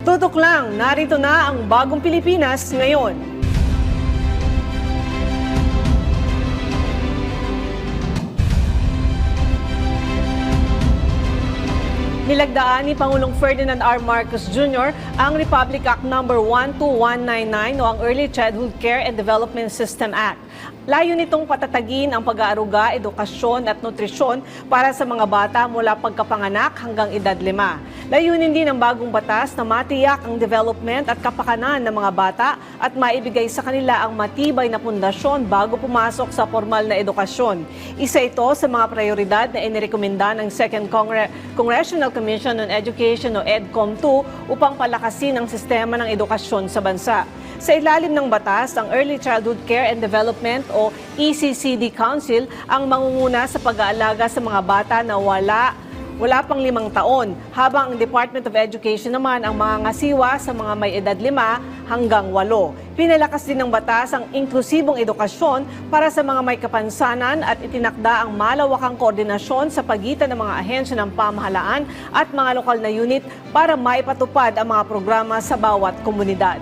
Tutok lang, narito na ang bagong Pilipinas ngayon. Nilagdaan ni Pangulong Ferdinand R. Marcos Jr. ang Republic Act No. 12199 o ang Early Childhood Care and Development System Act. Layo nitong patatagin ang pag-aaruga, edukasyon at nutrisyon para sa mga bata mula pagkapanganak hanggang edad 5. Layunin din ng bagong batas na matiyak ang development at kapakanan ng mga bata at maibigay sa kanila ang matibay na pundasyon bago pumasok sa formal na edukasyon. Isa ito sa mga prioridad na inirekomenda ng Second Congressional Commission on Education o EDCOM 2 upang palakasin ang sistema ng edukasyon sa bansa. Sa ilalim ng batas, ang Early Childhood Care and Development o ECCD Council ang mangunguna sa pag-aalaga sa mga bata na wala pang 5 taon, habang ang Department of Education naman ang mangangasiwa sa mga may edad 5 hanggang 8. Pinalakas din ng batas ang inklusibong edukasyon para sa mga may kapansanan at itinakda ang malawakang koordinasyon sa pagitan ng mga ahensya ng pamahalaan at mga lokal na unit para maipatupad ang mga programa sa bawat komunidad.